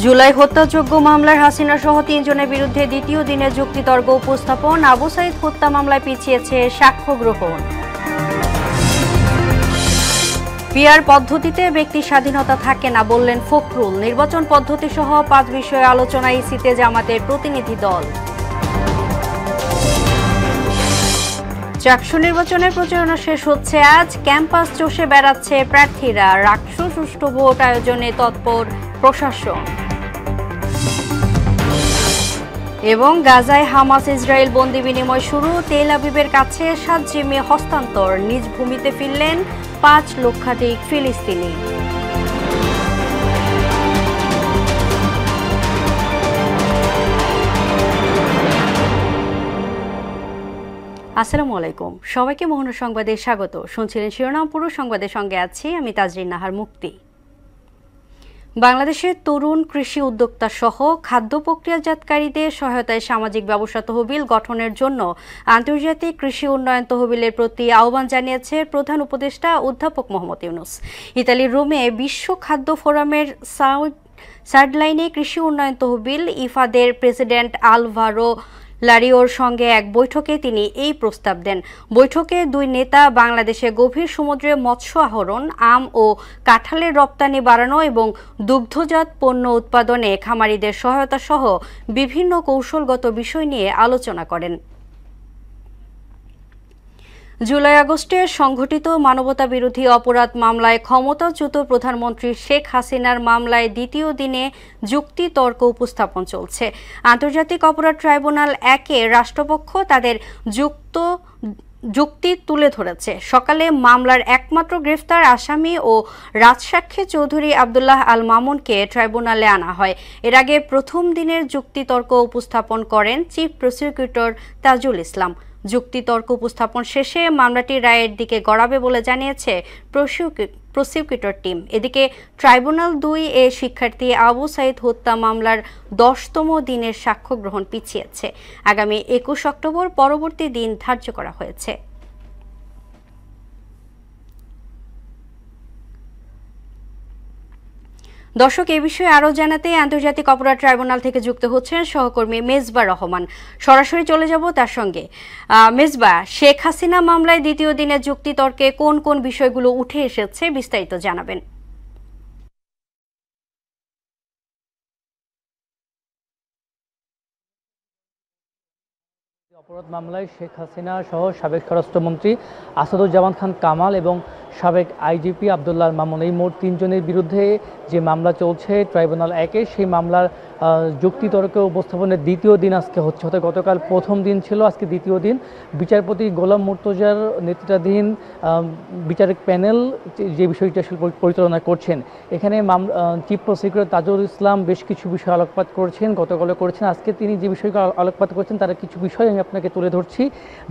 জুলাই হত্যাযোগ্য মামলার হাসিনা সহ ৩ জনের বিরুদ্ধে দ্বিতীয় দিনে যুক্তিতর্ক উপস্থাপন। আবু সাইদ হত্যা মামলায় পিছিয়েছে সাক্ষ্য গ্রহণ। পিআর পদ্ধতিতে ব্যক্তি স্বাধীনতা থাকে না বললেন ফখরুল। নির্বাচন পদ্ধতি সহ ৫ বিষয়ে আলোচনা ইসিতে জামাতের প্রতিনিধি দল। চাকসু নির্বাচনের প্রচারণা শেষ হচ্ছে আজ। ক্যাম্পাস চষে বেড়াচ্ছে প্রার্থীরা। রাকসু সুষ্ঠু ভোট আয়োজনে তৎপর প্রশাসন। এবং গাজায় হামাস ইসরায়েল বন্দি বিনিময় শুরু। তেল আবিবের কাছে ৭ জিম্মি হস্তান্তর। নিজ ভূমিতে ফিরলেন ৫ লক্ষাধিক ফিলিস্তিনি। আসসালামু আলাইকুম, সবাইকে মোহনা সংবাদে স্বাগত। শুনছিলেন শিরোনাম, পুরো সংবাদের সঙ্গে আছি আমি তাজরিন নাহার মুক্তি। বাংলাদেশের তরুণ কৃষি উদ্যোক্তা সহ খাদ্য প্রক্রিয়াজাতকারীদের সহায়তায় সামাজিক ব্যবসা তহবিল গঠনের জন্য আন্তর্জাতিক কৃষি উন্নয়ন তহবিলের প্রতি আহ্বান জানিয়েছে প্রধান উপদেষ্টা অধ্যাপক মোহাম্মদ ইউনূস। ইতালির রোমে বিশ্ব খাদ্য ফোরামের সাইডলাইনে কৃষি উন্নয়ন তহবিল ইফাদের প্রেসিডেন্ট আলভারো লারিওর সঙ্গে এক বৈঠকে তিনি এই প্রস্তাব দেন। বৈঠকে দুই নেতা বাংলাদেশে গভীর সমুদ্রে মৎস্য আহরণ, আম ও কাঁঠালের রপ্তানি বাড়ানো এবং দুগ্ধজাত পণ্য উৎপাদনে খামারিদের সহায়তা সহ বিভিন্ন কৌশলগত বিষয় নিয়ে আলোচনা করেন। জুলাই আগস্টে সংঘটিত মানবতা বিরোধী অপরাধ মামলায় ক্ষমতাচ্যুত প্রধানমন্ত্রী শেখ হাসিনার মামলায় দ্বিতীয় দিনে যুক্তিতর্ক উপস্থাপন চলছে। আন্তর্জাতিক অপরাধ ট্রাইব্যুনাল ১-এ রাষ্ট্রপক্ষ তাদের যুক্তি তুলে ধরেছে। সকালে মামলার একমাত্র গ্রেফতার আসামি ও রাজসাক্ষী চৌধুরী আবদুল্লাহ আল মামুনকে ট্রাইব্যুনালে আনা হয়। এর আগে প্রথম দিনের যুক্তিতর্ক উপস্থাপন করেন চিফ প্রসিকিউটর তাজুল ইসলাম। যুক্তিতর্ক উপস্থাপন শেষে মামলাটি রায়ের দিকে গড়াবে বলে জানিয়েছে প্রসিকিউটর টিম। এদিকে ট্রাইব্যুনাল ২-এ শিক্ষার্থী আবু সাইদ হত্যা মামলার ১০তম দিনের সাক্ষ্য গ্রহণ পিছিয়েছে। আগামী ২১ অক্টোবর পরবর্তী দিন ধার্য করা হয়েছে। দর্শক, এই বিষয়ে আরও জানাতে আন্তর্জাতিক অপরাধ ট্রাইব্যুনাল থেকে যুক্ত হচ্ছেন সহকর্মী মেজবা রহমান। সরাসরি চলে যাব তার সঙ্গে। মেজবা, শেখ হাসিনা মামলায় দ্বিতীয় দিনের যুক্তিতর্কে কোন কোন বিষয়গুলো উঠে এসেছে বিস্তারিত জানাবেন। অপরাধ মামলায় শেখ হাসিনা সহ সাবেক স্বরাষ্ট্রমন্ত্রী আসাদুজ্জামান খান কামাল এবং সাবেক আইজিপি আবদুল্লাহ আল মামুন, এই মোট ৩ জনের বিরুদ্ধে যে মামলা চলছে ট্রাইব্যুনাল ১-এ, সেই মামলার যুক্তিতর্ক উপস্থাপনের দ্বিতীয় দিন আজকে হচ্ছে। গতকাল প্রথম দিন ছিল, আজকে দ্বিতীয় দিন। বিচারপতি গোলাম মুর্তজার নেতৃত্বাধীন বিচারিক প্যানেল যে বিষয়টি আসলে পরিচালনা করছেন, এখানে চিফ প্রসিকিউটর তাজুল ইসলাম বেশ কিছু বিষয় আলোকপাত করেছেন, গতকালও করেছেন। আজকে তিনি যে বিষয়গুলো আলোকপাত করেছেন তার কিছু বিষয় আমি আপনাকে তুলে ধরছি।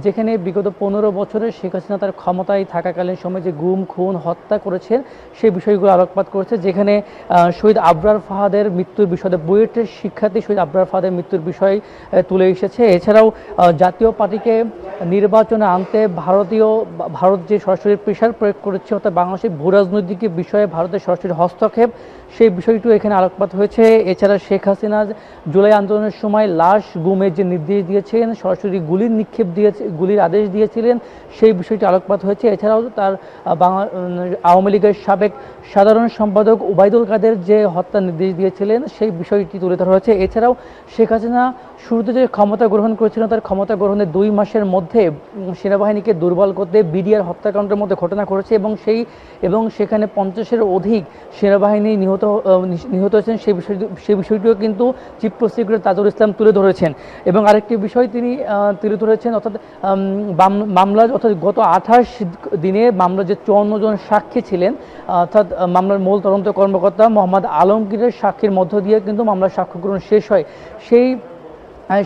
যেখানে বিগত ১৫ বছরে শেখ হাসিনা তার ক্ষমতায় থাকাকালীন সময় যে গুম, খুন, হত্যা করেছেন সেই বিষয়গুলো আলোকপাত করেছে। যেখানে শহীদ আবরার ফাহাদের মৃত্যুর বিষয়ে, বুয়েটের শিক্ষার্থী শহীদ আবরার ফাহাদের মৃত্যুর বিষয় তুলে এসেছে। এছাড়াও জাতীয় পার্টিকে নির্বাচনে আনতে ভারত যে সরাসরি প্রেশার প্রয়োগ করেছে, অর্থাৎ বাংলাদেশের ভূ রাজনৈতিক বিষয়ে ভারতের সরাসরি হস্তক্ষেপ, সেই বিষয়টিও এখানে আলোকপাত হয়েছে। এছাড়া শেখ হাসিনা জুলাই আন্দোলনের সময় লাশ গুমের যে নির্দেশ দিয়েছেন, সরাসরি গুলির আদেশ দিয়েছিলেন, সেই বিষয়টি আলোকপাত হয়েছে। এছাড়াও তার আওয়ামী লীগের সাবেক সাধারণ সম্পাদক ওবায়দুল কাদের যে হত্যার নির্দেশ দিয়েছিলেন সেই বিষয়টি তুলে ধরা হয়েছে। এছাড়াও শেখ হাসিনা শুরুতে যে ক্ষমতা গ্রহণ করেছিলেন, তার ক্ষমতা গ্রহণের ২ মাসের মধ্যে সেনাবাহিনীকে দুর্বল করতে বিডিআর হত্যাকাণ্ডের মধ্যে ঘটনা ঘটেছে এবং সেখানে ৫০-এর অধিক সেনাবাহিনী নিহত হয়েছেন। সেই বিষয়টিও কিন্তু চিফ প্রসিকিউটর তাজুল ইসলাম তুলে ধরেছেন। এবং আরেকটি বিষয় তিনি তুলে ধরেছেন, অর্থাৎ গত ২৮ দিনে মামলার যে ৫৪ জন সাক্ষী ছিলেন, অর্থাৎ মামলার মূল তদন্ত কর্মকর্তা মোহাম্মদ আলমগীরের সাক্ষীর মধ্য দিয়ে কিন্তু মামলার সাক্ষ্য গ্রহণ শেষ হয়। সেই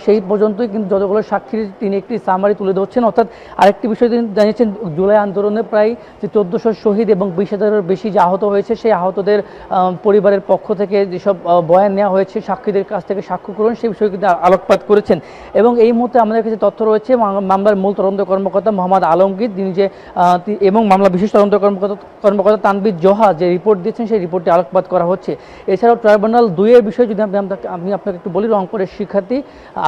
সেই পর্যন্তই কিন্তু যতগুলো সাক্ষীর তিনি একটি সামারি তুলে ধরছেন। অর্থাৎ আরেকটি বিষয় তিনি জানিয়েছেন, জুলাই আন্দোলনে প্রায় যে 1400 শহীদ এবং 20,000-এর বেশি যে আহত হয়েছে, সেই আহতদের পরিবারের পক্ষ থেকে যেসব বয়ান নেওয়া হয়েছে, সাক্ষীদের কাছ থেকে সাক্ষ্য গ্রহণ, সেই বিষয়ে কিন্তু আলোকপাত করেছেন। এবং এই মুহূর্তে আমাদের কাছে তথ্য রয়েছে মামলার মূল তদন্ত কর্মকর্তা মোহাম্মদ আলমগীর, তিনি যে এবং মামলা বিশেষ তদন্ত কর্মকর্তা তানভীর জোহা যে রিপোর্ট দিয়েছেন, সেই রিপোর্টে আলোকপাত করা হচ্ছে। এছাড়াও ট্রাইব্যুনাল 2-এর বিষয়ে যদি আমি আপনাকে একটু বলি, রংপুরের শিক্ষার্থী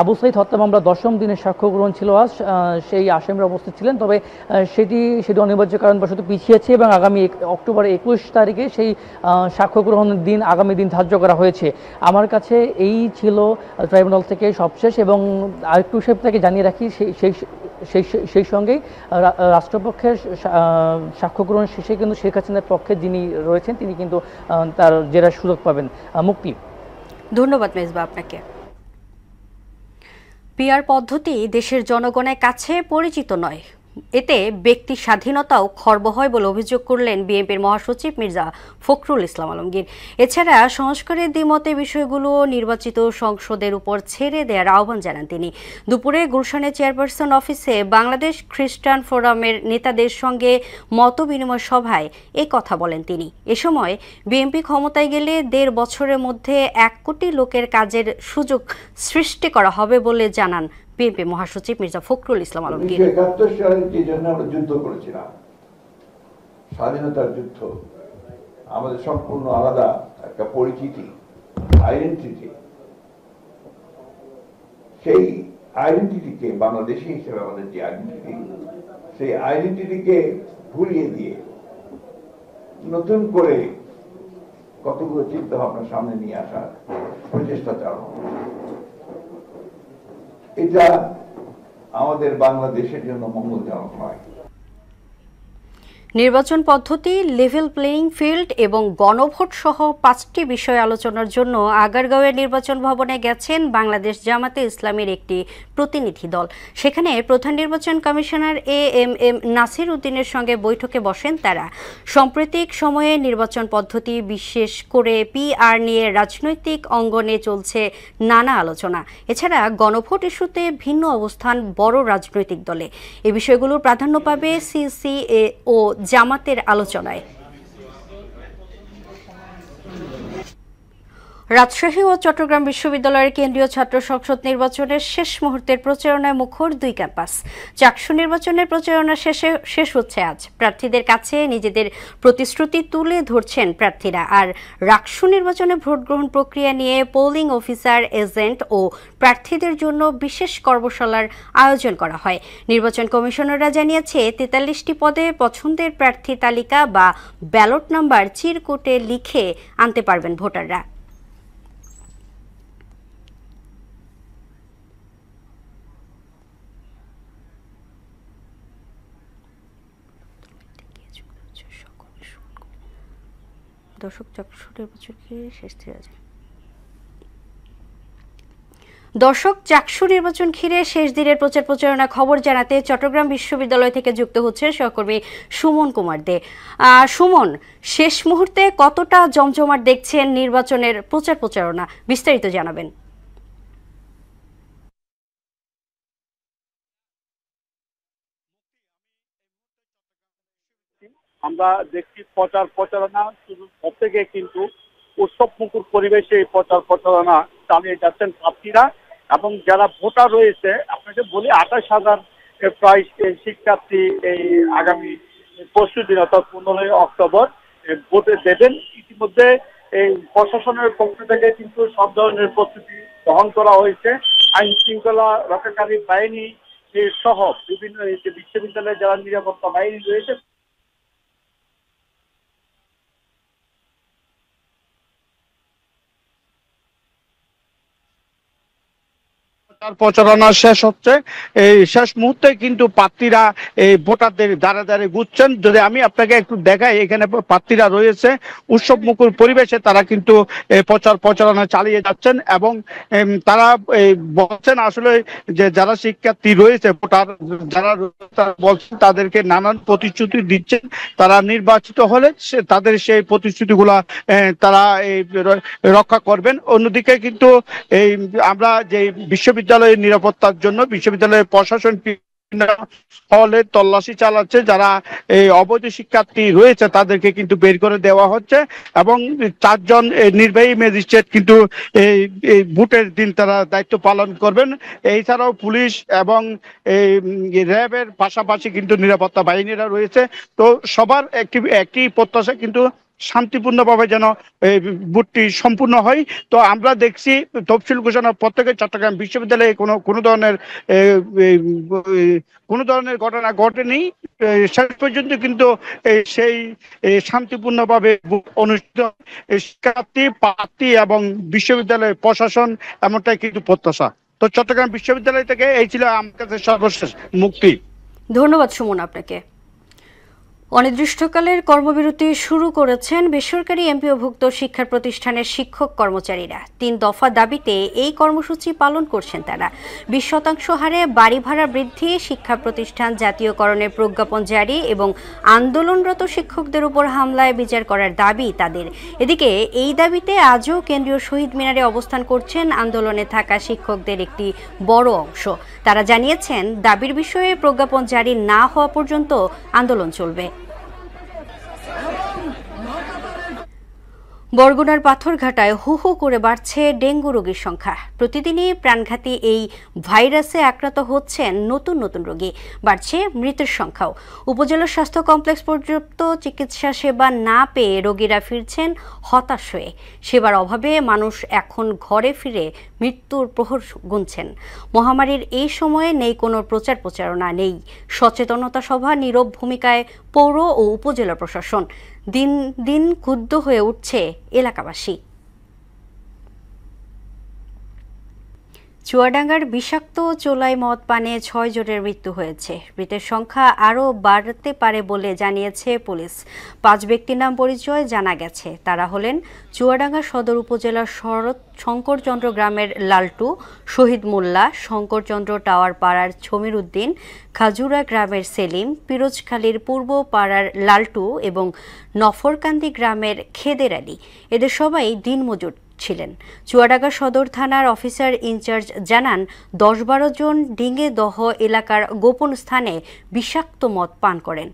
আবু সাইদ হত্যা মামলা 10ম দিনের সাক্ষ্য গ্রহণ ছিল আজ। সেই আসামিরা উপস্থিত ছিলেন, তবে সেটি অনিবার্য কারণবশত পিছিয়েছে এবং আগামী অক্টোবর 21 তারিখে সেই সাক্ষ্য গ্রহণের দিন, আগামী দিন ধার্য করা হয়েছে। আমার কাছে এই ছিল ট্রাইব্যুনাল থেকে সবশেষ। এবং আরেকটু আপনাকে জানিয়ে রাখি, সেই সঙ্গেই রাষ্ট্রপক্ষের সাক্ষ্য গ্রহণ শেষে কিন্তু শেখ হাসিনার পক্ষে যিনি রয়েছেন, তিনি কিন্তু তার জেরার সুযোগ পাবেন। মুক্তি, ধন্যবাদ মেজবা আপনাকে। পিআর পদ্ধতি দেশের জনগণের কাছে পরিচিত নয়, এতে ব্যক্তি স্বাধীনতাও খর্ব হয় বলে অভিযোগ করলেন বিএনপির মহাসচিব মির্জা ফখরুল ইসলাম আলমগীর। এছাড়া সংস্কারের দ্বিমতে বিষয়গুলো নির্বাচিত সংসদের উপর ছেড়ে দেওয়ার আহ্বান জানান তিনি। দুপুরে গুলশানের চেয়ারপারসন অফিসে বাংলাদেশ খ্রিস্টান ফোরামের নেতাদের সঙ্গে মতবিনিময় সভায় এ কথা বলেন তিনি। এ সময় বিএনপি ক্ষমতায় গেলে 1.5 বছরের মধ্যে 1 কোটি লোকের কাজের সুযোগ সৃষ্টি করা হবে বলে জানান বিএনপি মহাসচিব মির্জা ফখরুল ইসলাম আলমগীর। 1971 সালে যে জন্য আমরা যুদ্ধ করেছিলাম, স্বাধীনতার যুদ্ধ, আমাদের সম্পূর্ণ আলাদা একটা পরিচিতি, আইডেন্টিটি। সেই আইডেন্টিটিকে, বাংলাদেশি হিসেবে আমাদের যে আইডেন্টিটি, সেই আইডেন্টিটিকে ভুলিয়ে দিয়ে নতুন করে কতগুলো চিন্তা ভাবনার সামনে নিয়ে আসার প্রচেষ্টা চালানো, এটা আমাদের বাংলাদেশের জন্য মঙ্গলজনক নয়। নির্বাচন পদ্ধতি, লেভেল প্লেইং ফিল্ড এবং গণভোট সহ 5টি বিষয় আলোচনার জন্য আগারগাঁওয়ের নির্বাচন ভবনে গেছেন বাংলাদেশ জামাতে ইসলামীর একটি প্রতিনিধি দল। সেখানে প্রধান নির্বাচন কমিশনার এএমএম নাসির উদ্দিনের সঙ্গে বৈঠকে বসেন তারা। সাম্প্রতিক সময়ে নির্বাচন পদ্ধতি, বিশেষ করে পিআর নিয়ে রাজনৈতিক অঙ্গনে চলছে নানা আলোচনা। এছাড়া গণভোট ইস্যুতে ভিন্ন অবস্থান বড় রাজনৈতিক দলে। এই বিষয়গুলোর প্রাধান্য পাবে সিসিএ ও জামাতের আলোচনায়। রাজশাহী ও চট্টগ্রাম বিশ্ববিদ্যালয়ের কেন্দ্রীয় ছাত্র সংসদ নির্বাচনের শেষ মুহূর্তের প্রচারণায় মুখর 2 ক্যাম্পাস। চাকসু নির্বাচনের প্রচারণা শেষ হচ্ছে আজ। প্রার্থীদের কাছে নিজেদের প্রতিশ্রুতি তুলে ধরছেন প্রার্থীরা। আর রাকসু নির্বাচনে ভোট গ্রহণ প্রক্রিয়া নিয়ে পোলিং অফিসার, এজেন্ট ও প্রার্থীদের জন্য বিশেষ কর্মশালার আয়োজন করা হয়। নির্বাচন কমিশনাররা জানিয়েছে, 43টি পদে পছন্দের প্রার্থী তালিকা বা ব্যালট নাম্বার চিরকুটে লিখে আনতে পারবেন ভোটাররা। দর্শক, চাকসু নির্বাচন ঘিরে শেষ দিনের প্রচারণা খবর জানাতে চট্টগ্রাম বিশ্ববিদ্যালয় থেকে যুক্ত হচ্ছে সহকর্মী সুমন কুমার দে। সুমন, শেষ মুহূর্তে কতটা জমজমাট দেখছেন নির্বাচনের প্রচারণা, বিস্তারিত জানাবেন। আমরা দেখছি প্রচারণা শুধু প্রত্যেকে কিন্তু উৎসব মুখর পরিবেশে এই প্রচারণা চালিয়ে যাচ্ছেন প্রার্থীরা এবং যারা ভোটার রয়েছে। আপনাকে বলি, 28,000 প্রায় শিক্ষার্থী এই আগামী 25 দিন অর্থাৎ 15 অক্টোবর ভোটে দেবেন। ইতিমধ্যে এই প্রশাসনের পক্ষ থেকে কিন্তু সব ধরনের প্রস্তুতি গ্রহণ করা হয়েছে। আইন শৃঙ্খলা রক্ষাকারী বাহিনী সহ বিভিন্ন বিশ্ববিদ্যালয়ে যারা নিরাপত্তা বাহিনী রয়েছে প্রচারণা শেষ হচ্ছে। এই শেষ মুহূর্তে কিন্তু প্রার্থীরা এই ভোটারদের দ্বারে দ্বারে ঘুরছেন। যদি আমি আপনাকে একটু দেখাই, এখানে প্রার্থীরা রয়েছে উৎসব মুখর পরিবেশে, তারা কিন্তু প্রচারণা চালিয়ে যাচ্ছেন এবং তারা বলছেন আসলে যে যারা শিক্ষার্থী রয়েছে, ভোটার যারা বলছেন তাদেরকে নানান প্রতিশ্রুতি দিচ্ছেন, তারা নির্বাচিত হলে তাদের সেই প্রতিশ্রুতিগুলা তারা রক্ষা করবেন। অন্যদিকে কিন্তু এই আমরা যে বিশ্ববিদ্যালয় বিশ্ববিদ্যালয়ের নিরাপত্তার জন্য বিশ্ববিদ্যালয়ের প্রশাসন হলে তল্লাশি চালাচ্ছে, যারা এই অবৈধ শিক্ষার্থী রয়েছে তাদেরকে কিন্তু বের করে দেওয়া হচ্ছে এবং 4 জন নির্বাহী ম্যাজিস্ট্রেট কিন্তু এই ভোটের দিন তারা দায়িত্ব পালন করবেন। এছাড়াও পুলিশ এবং এই র্যাবের পাশাপাশি কিন্তু নিরাপত্তা বাহিনীরা রয়েছে। তো সবার একটি প্রত্যাশা কিন্তু শান্তিপূর্ণভাবে যেন ভোটটি সম্পূর্ণ হয়। তো আমরা দেখছি তফসিল ঘোষণার পর থেকে চট্টগ্রাম বিশ্ববিদ্যালয়ে কোনো ধরনের ঘটনা ঘটেনি। শেষ পর্যন্ত কিন্তু সেই শান্তিপূর্ণভাবে অনুষ্ঠিত, শিক্ষার্থী, প্রার্থী এবং বিশ্ববিদ্যালয়ের প্রশাসন এমনটাই কিন্তু প্রত্যাশা। তো চট্টগ্রাম বিশ্ববিদ্যালয় থেকে এই ছিল আমার কাছে সর্বশেষ মুক্তি। ধন্যবাদ সুমন আপনাকে। অনির্দিষ্টকালের কর্মবিরতি শুরু করেছেন বেসরকারি এমপিওভুক্ত শিক্ষা প্রতিষ্ঠানের শিক্ষক কর্মচারীরা। 3 দফা দাবিতে এই কর্মসূচি পালন করছেন তারা। 20% হারে বাড়ি ভাড়া বৃদ্ধি, শিক্ষা প্রতিষ্ঠান জাতীয়করণের প্রজ্ঞাপন জারি এবং আন্দোলনরত শিক্ষকদের উপর হামলায় বিচার করার দাবি তাদের। এদিকে এই দাবিতে আজও কেন্দ্রীয় শহীদ মিনারে অবস্থান করছেন আন্দোলনে থাকা শিক্ষকদের একটি বড় অংশ। তারা জানিয়েছেন দাবির বিষয়ে প্রজ্ঞাপন জারি না হওয়া পর্যন্ত আন্দোলন চলবে। বরগুনার পাথরঘাটায় হু হু করে বাড়ছে ডেঙ্গু রোগীর সংখ্যা। প্রতিদিনই প্রাণঘাতী এই ভাইরাসে আক্রান্ত হচ্ছেন নতুন নতুন রোগী, বাড়ছে মৃতের সংখ্যাও। উপজেলা স্বাস্থ্য কমপ্লেক্স পর্যাপ্ত চিকিৎসা সেবা না পেয়ে রোগীরা ফিরছেন হতাশ হয়ে। সেবার অভাবে মানুষ এখন ঘরে ফিরে মৃত্যুর প্রহর গুনছেন। মহামারীর এই সময়ে নেই কোনো প্রচারণা, নেই সচেতনতা সভা, নীরব ভূমিকায় পৌর ও উপজেলা প্রশাসন। দিন দিন ক্ষুব্ধ হয়ে উঠছে এলাকাবাসী। চুয়াডাঙ্গার বিষাক্ত চোলাই মদ পানে 6 জনের মৃত্যু হয়েছে। মৃতের সংখ্যা আরও বাড়তে পারে বলে জানিয়েছে পুলিশ। 5 ব্যক্তির নাম পরিচয় জানা গেছে। তারা হলেন চুয়াডাঙ্গা সদর উপজেলার শঙ্করচন্দ্র গ্রামের লালটু, শহীদ মোল্লা, শঙ্করচন্দ্র টাওয়ার পাড়ার ছমির উদ্দিন, খাজুরা গ্রামের সেলিম, পিরোজখালীর পূর্ব পাড়ার লালটু এবং নফরকান্দি গ্রামের খেদের আলী। এদের সবাই দিনমজুর ছিলেন। চুয়াডাঙ্গা সদর থানার অফিসার ইনচার্জ জানান 10-12 জন ডিঙ্গে দহ এলাকার গোপন স্থানে বিষাক্ত মদ পান করেন।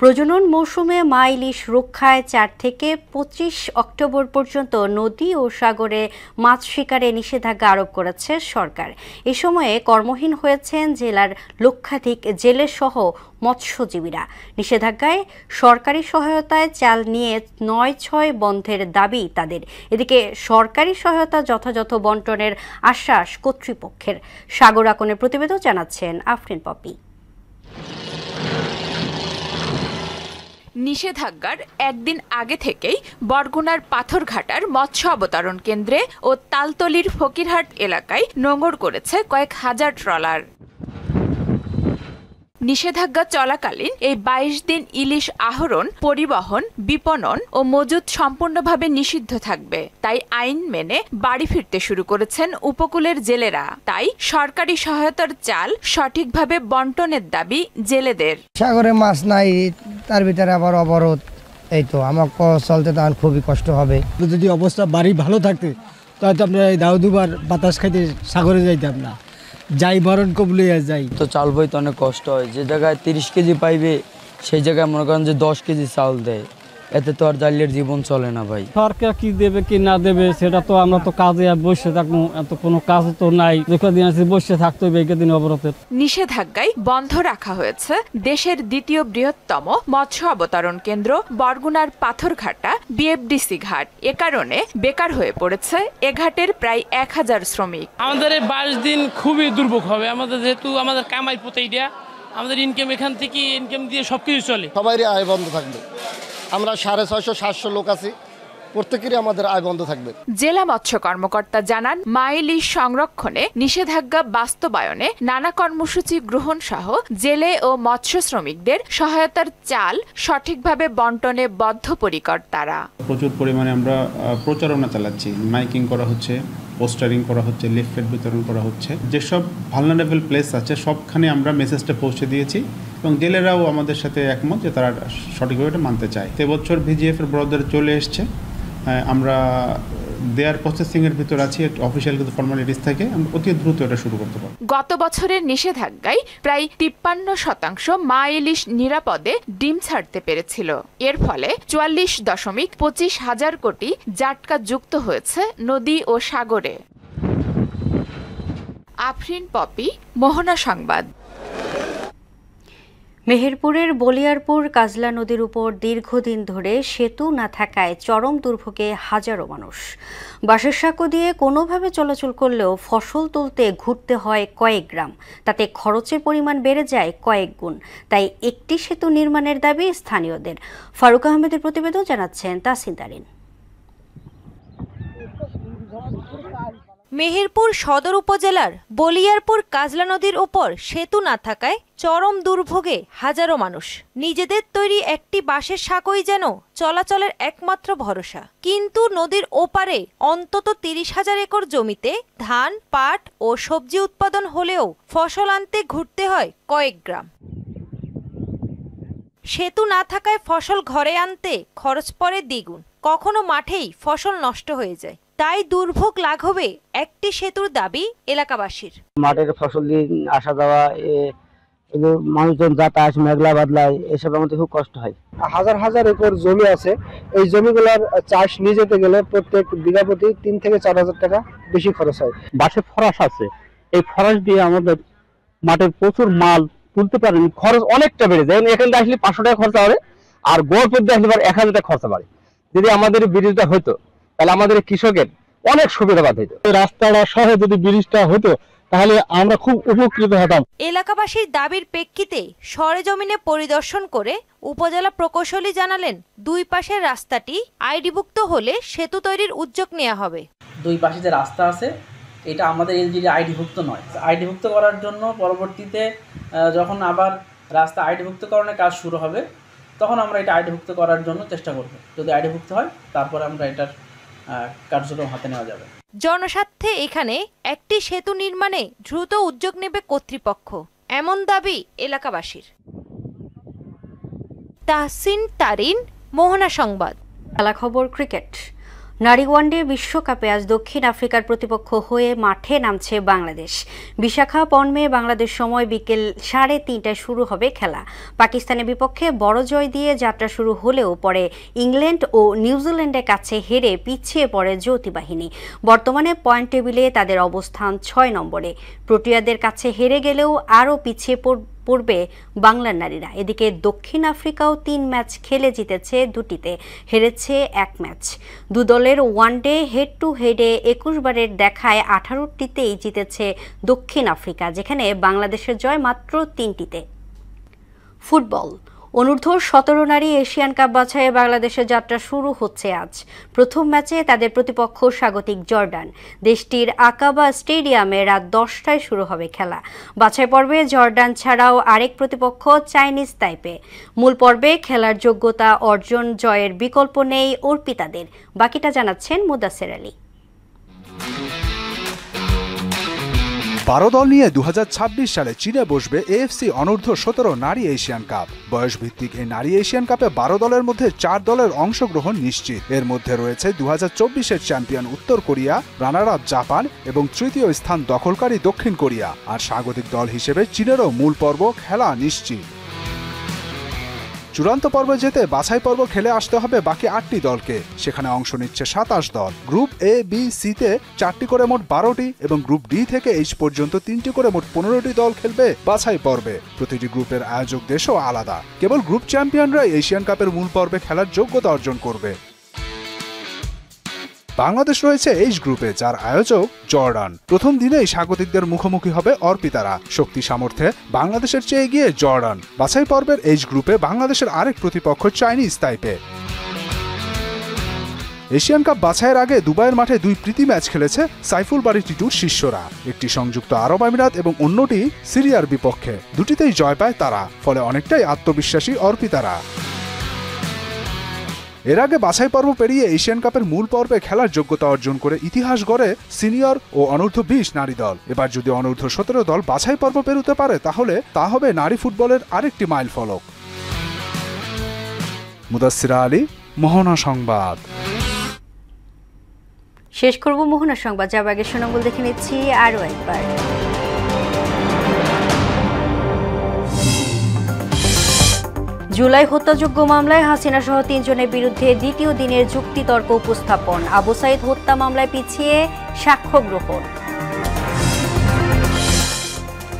প্রজনন মৌসুমে মা ইলিশ রক্ষায় 4 থেকে 25 অক্টোবর পর্যন্ত নদী ও সাগরে মাছ শিকারে নিষেধাজ্ঞা আরোপ করেছে সরকার। এ সময়ে কর্মহীন হয়েছেন জেলার লক্ষাধিক জেলেসহ মৎস্যজীবীরা। নিষেধাজ্ঞায় সরকারি সহায়তায় চাল নিয়ে 9/6 বন্ধের দাবি তাদের। এদিকে সরকারি সহায়তা যথাযথ বন্টনের আশ্বাস কর্তৃপক্ষের। সাগর আকনের প্রতিবেদন জানাচ্ছেন আফরিন পপি। নিষেধাজ্ঞার একদিন আগে থেকেই বরগুনার পাথরঘাটার মৎস্য অবতরণ কেন্দ্রে ও তালতলির ফকিরহাট এলাকায় নোঙর করেছে কয়েক হাজার ট্রলার। নিষেধাজ্ঞা চলাকালীন এই 22 দিন ইলিশ আহরণ, পরিবহন, বিপণন ও মজুত সম্পূর্ণভাবে নিষিদ্ধ থাকবে। তাই আইন মেনে বাড়ি ফিরতে শুরু করেছেন উপকূলের জেলেরা। তাই সরকারি সহায়তার চাল সঠিকভাবে বন্টনের দাবি জেলেদের। সাগরে মাছ নাই, তার ভিতরে আবার অবরোধ, এই তো আমার চলতে তখন খুবই কষ্ট হবে। যদি অবস্থা বাড়ি ভালো থাকতে তাহলে আমরা এই দাউদুবার বাতাস খাইতে সাগরে যাইতাম না। যাই মরণ কবলে যাই। তো চাল বইতে অনেক কষ্ট হয়। যে জায়গায় 30 কেজি পাইবে সেই জায়গায় মনে করেন যে 10 কেজি চাল দেয়। এতে তো আর জালিয়ার জীবন চলে না ভাই। সরকার কি দেবে কি না দেবে সেটা তো আমরা তো কাজে বসে থাকবো, এত কোনো কাজ তো নাই। দিন আছে বসে থাকতে হবে দিন অবরোধের। নিষেধাজ্ঞায় বন্ধ রাখা হয়েছে দেশের দ্বিতীয় বৃহত্তম মৎস্য অবতরণ কেন্দ্র বরগুনার পাথরঘাটা বিএফডিসি ঘাট। এ কারণে বেকার হয়ে পড়েছে এ ঘাটের প্রায় 1000 শ্রমিক। আমাদের এই 22 দিন খুবই দুর্ভোগ হবে আমাদের, যেহেতু আমাদের কামাই প্রতিটা আমাদের ইনকাম, এখান থেকে ইনকাম দিয়ে সবকিছু চলে। সবারই আয় বন্ধ থাকবে। আমরা 650-700 লোক আছি, প্রত্যেকেরই আমাদের আয় বন্ধ থাকবে। জেলা মৎস্য কর্মকর্তা জানান, মা ইলিশ সংরক্ষণে নিষেধাজ্ঞা বাস্তবায়নে নানা কর্মসূচি গ্রহণ সহ জেলে ও মৎস্য শ্রমিকদের সহায়তার চাল সঠিকভাবে বন্টনে বদ্ধপরিকর তারা। প্রচুর পরিমাণে আমরা প্রচারণা চালাচ্ছি, মাইকিং করা হচ্ছে, পোস্টারিং করা হচ্ছে, লিফলেট বিতরণ করা হচ্ছে। যেসব ভালনারেবল প্লেস আছে সবখানে আমরা মেসেজটা পৌঁছে দিয়েছি এবং জেলেরাও আমাদের সাথে একমত যে তারা সঠিকভাবে এটা মানতে চায়। এবছর ভিজিএফের বরাদ্দ চলে এসছে। আমরা দেয়ার প্রসেসিং এর ভিতর আছে, অফিসিয়াল কিছু ফর্মালিটিস থাকে, আমরা অতি দ্রুত এটা শুরু করতে পারব। গত বছরের নিষেধাজ্ঞায় প্রায় 53% মা ইলিশ নিরাপদে ডিম ছাড়তে পেরেছিল। এর ফলে 44.25 হাজার কোটি জাটকা যুক্ত হয়েছে নদী ও সাগরে। আফরিন পপি, মোহনা সংবাদ। মেহেরপুরের বলিয়ারপুর কাজলা নদীর উপর দীর্ঘদিন ধরে সেতু না থাকায় চরম দুর্ভোগে হাজারো মানুষ। বাঁশের সাঁকো দিয়ে কোনোভাবে চলাচল করলেও ফসল তুলতে ঘুরতে হয় কয়েক গ্রাম, তাতে খরচের পরিমাণ বেড়ে যায় কয়েক গুণ। তাই একটি সেতু নির্মাণের দাবি স্থানীয়দের। ফারুক আহমেদের প্রতিবেদন, জানাচ্ছেন তাসিন তারিন। মেহেরপুর সদর উপজেলার বলিয়ারপুর কাজলা নদীর উপর সেতু না থাকায় চরম দুর্ভোগে হাজারো মানুষ। নিজেদের তৈরি একটি বাঁশের সাঁকোই যেন চলাচলের একমাত্র ভরসা। কিন্তু নদীর ওপারে অন্তত 30,000 একর জমিতে ধান, পাট ও সবজি উৎপাদন হলেও ফসল আনতে ঘুরতে হয় কয়েক গ্রাম। সেতু না থাকায় ফসল ঘরে আনতে খরচ পড়ে দ্বিগুণ, কখনো মাঠেই ফসল নষ্ট হয়ে যায়। তাই দুর্ভোগ লাঘবে একটি সেতুর দাবি এলাকাবাসীর। মাঠের ফসল দিয়ে আসা যাওয়া, মানুষজন যাতায়াত, মেঘলা বাদলায়, এসব আমাদের খুব কষ্ট হয়। হাজার হাজার একর জমি আছে, এই জমিগুলোর চাষ নিয়ে যেতে গেলে প্রত্যেক বিঘা প্রতি 3 থেকে 4,000 টাকা বেশি খরচ হয়। বাঁশের ফরাস আছে, এই ফরাস দিয়ে আমাদের মাঠের প্রচুর মাল তুলতে পারেন, খরচ অনেকটা বেড়ে যায়। এখান থেকে আসলে 500 টাকা খরচা হবে, আর গড়পথ দিয়ে আসলে 1000 টাকা খরচা বাড়ে। যদি আমাদের ব্রিজটা হতো তাহলে আমাদের কৃষকের অনেক সুবিধাবাদ হতো। রাস্তাটা সহ যদি ব্রিজটা হতো তাহলে আমরা খুব উপকৃত হতাম। এলাকাবাসীর দাবির প্রেক্ষিতে সরেজমিনে পরিদর্শন করে উপজেলা প্রকৌশলী জানালেন, দুই পাশের রাস্তাটি আইডিভুক্ত হলে সেতু তৈরির উদ্যোগ নেওয়া হবে। দুই পাশে যে রাস্তা আছে এটা আমাদের এলজিডি আইডিভুক্ত নয়। আইডিভুক্ত করার জন্য পরবর্তীতে যখন আবার রাস্তা আইডিভুক্তকরণের কাজ শুরু হবে তখন আমরা এটা আইডিভুক্ত করার জন্য চেষ্টা করব। যদি আইডিভুক্ত হয় তারপরে আমরা এটার কার্যক্রম হাতে নেওয়া যাবে। জনস্বার্থে এখানে একটি সেতু নির্মাণে দ্রুত উদ্যোগ নেবে কর্তৃপক্ষ, এমন দাবি এলাকাবাসীর। তাহসিন তারিন, মোহনা সংবাদ। খেলা খবর, ক্রিকেট। নারী ওয়ানডে বিশ্বকাপে আজ দক্ষিণ আফ্রিকার প্রতিপক্ষ হয়ে মাঠে নামছে বাংলাদেশ। বিশাখাপত্তনমে বাংলাদেশ সময় বিকেল 3:30টায় শুরু হবে খেলা। পাকিস্তানের বিপক্ষে বড় জয় দিয়ে যাত্রা শুরু হলেও পরে ইংল্যান্ড ও নিউজিল্যান্ডের কাছে হেরে পিছিয়ে পড়ে জ্যোতি বাহিনী। বর্তমানে পয়েন্ট টেবিলে তাদের অবস্থান 6 নম্বরে। প্রোটিয়াদের কাছে হেরে গেলেও আরও পিছিয়ে পড়বে বাংলার নারীরা। এদিকে দক্ষিণ আফ্রিকাও 3 ম্যাচ খেলে জিতেছে 2টিতে, হেরেছে 1 ম্যাচ। দু দলের ওয়ানডে হেড টু হেডে 21 বারের দেখায় 18টিতেই জিতেছে দক্ষিণ আফ্রিকা, যেখানে বাংলাদেশের জয় মাত্র 3টিতে। ফুটবল। অনূর্ধ্ব-17 নারী এশিয়ান কাপ বাছাইয়ে বাংলাদেশের যাত্রা শুরু হচ্ছে আজ। প্রথম ম্যাচে তাদের প্রতিপক্ষ স্বাগতিক জর্ডান। দেশটির আকাবা স্টেডিয়ামে রাত 10টায় শুরু হবে খেলা। বাছাই পর্বে জর্ডান ছাড়াও আরেক প্রতিপক্ষ চাইনিজ তাইপে। মূল পর্বে খেলার যোগ্যতা অর্জন জয়ের বিকল্প নেই অর্পিতাদের। বাকিটা জানাচ্ছেন মুদাসের আলী। 12 দল নিয়ে 2026 সালে চীনে বসবে এএফসি অনূর্ধ্ব-17 নারী এশিয়ান কাপ। বয়সভিত্তিক এই নারী এশিয়ান কাপে 12 দলের মধ্যে 4 দলের অংশগ্রহণ নিশ্চিত। এর মধ্যে রয়েছে 2024-এর চ্যাম্পিয়ন উত্তর কোরিয়া, রানার আপ জাপান এবং তৃতীয় স্থান দখলকারী দক্ষিণ কোরিয়া। আর স্বাগতিক দল হিসেবে চীনেরও মূল পর্ব খেলা নিশ্চিত। চূড়ান্ত পর্বে যেতে বাছাই পর্ব খেলে আসতে হবে বাকি 8টি দলকে। সেখানে অংশ নিচ্ছে 27 দল। গ্রুপ এ, বি, সিতে 4টি করে মোট 12টি এবং গ্রুপ ডি থেকে এইচ পর্যন্ত 3টি করে মোট 15টি দল খেলবে বাছাই পর্বে। প্রতিটি গ্রুপের আয়োজক দেশও আলাদা। কেবল গ্রুপ চ্যাম্পিয়নরাই এশিয়ান কাপের মূল পর্বে খেলার যোগ্যতা অর্জন করবে। বাংলাদেশ রয়েছে এইচ গ্রুপে, যার আয়োজক জর্ডান। প্রথম দিনেই স্বাগতিকদের মুখোমুখি হবে অর্পিতারা। শক্তি সামর্থ্যে বাংলাদেশের চেয়ে এগিয়ে জর্ডান। বাছাই পর্বের এইচ গ্রুপে বাংলাদেশের আরেক প্রতিপক্ষ চাইনিজ তাইপে। এশিয়ান কাপ বাছাইয়ের আগে দুবাইয়ের মাঠে 2 প্রীতি ম্যাচ খেলেছে সাইফুল বাড়ি টিটুর শিষ্যরা। একটি সংযুক্ত আরব আমিরাত এবং অন্যটি সিরিয়ার বিপক্ষে। দুটিতেই জয় পায় তারা, ফলে অনেকটাই আত্মবিশ্বাসী অর্পিতারা। এর আগে বাছাই পর্ব পেরিয়ে এশিয়ান কাপের মূল পর্বে খেলার যোগ্যতা অর্জন করে ইতিহাস গড়ে সিনিয়র ও অনূর্ধ্ব-20 নারী দল। এবার যদি অনূর্ধ্ব-17 দল বাছাই পর্ব পেরোতে পারে তাহলে তা হবে নারী ফুটবলের আরেকটি মাইল ফলক। মুদাসসির আলী, মোহনা সংবাদ। শেষ করব মোহনা সংবাদ, যাবার আগে শিরোনামগুলো দেখে নিচ্ছি আরও একবার। জুলাই হত্যাযোগ্য মামলায় হাসিনা সহ 3 জনের বিরুদ্ধে দ্বিতীয় দিনের যুক্তিতর্ক উপস্থাপন। আবু সাইদ হত্যা মামলায় পিছিয়ে সাক্ষ্য গ্রহণ।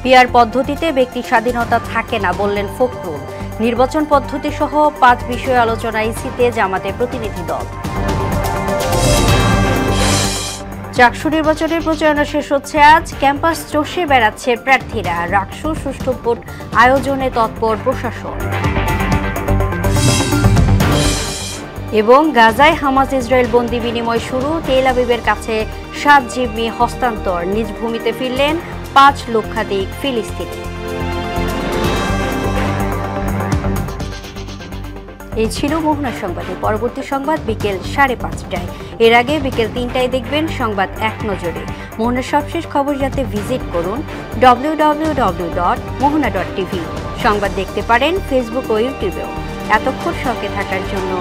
পিআর পদ্ধতিতে ব্যক্তি স্বাধীনতা থাকে না বললেন ফখরুল। নির্বাচন পদ্ধতি সহ 5 বিষয়ে আলোচনা ইসিতে জামাতের প্রতিনিধি দল। চাকসু নির্বাচনের প্রচারণা শেষ হচ্ছে আজ। ক্যাম্পাস চষে বেড়াচ্ছে প্রার্থীরা। রাকসু সুষ্ঠু ভোট আয়োজনে তৎপর প্রশাসন। এবং গাজায় হামাস ইসরায়েল বন্দি বিনিময় শুরু। তেল আবিবের কাছে 7 জিম্মি হস্তান্তর। নিজ ভূমিতে ফিরলেন 5 লক্ষাধিক ফিলিস্তিনি। এই ছিল মোহনা সংবাদে। পরবর্তী সংবাদ বিকেল 5:30টায়। এর আগে বিকেল 3টায় দেখবেন সংবাদ এক নজরে। মোহনার সবশেষ খবর জানতে ভিজিট করুন www.mohana.tv। সংবাদ দেখতে পারেন ফেসবুক ও ইউটিউবেও। এতক্ষণ সঙ্গে থাকার জন্য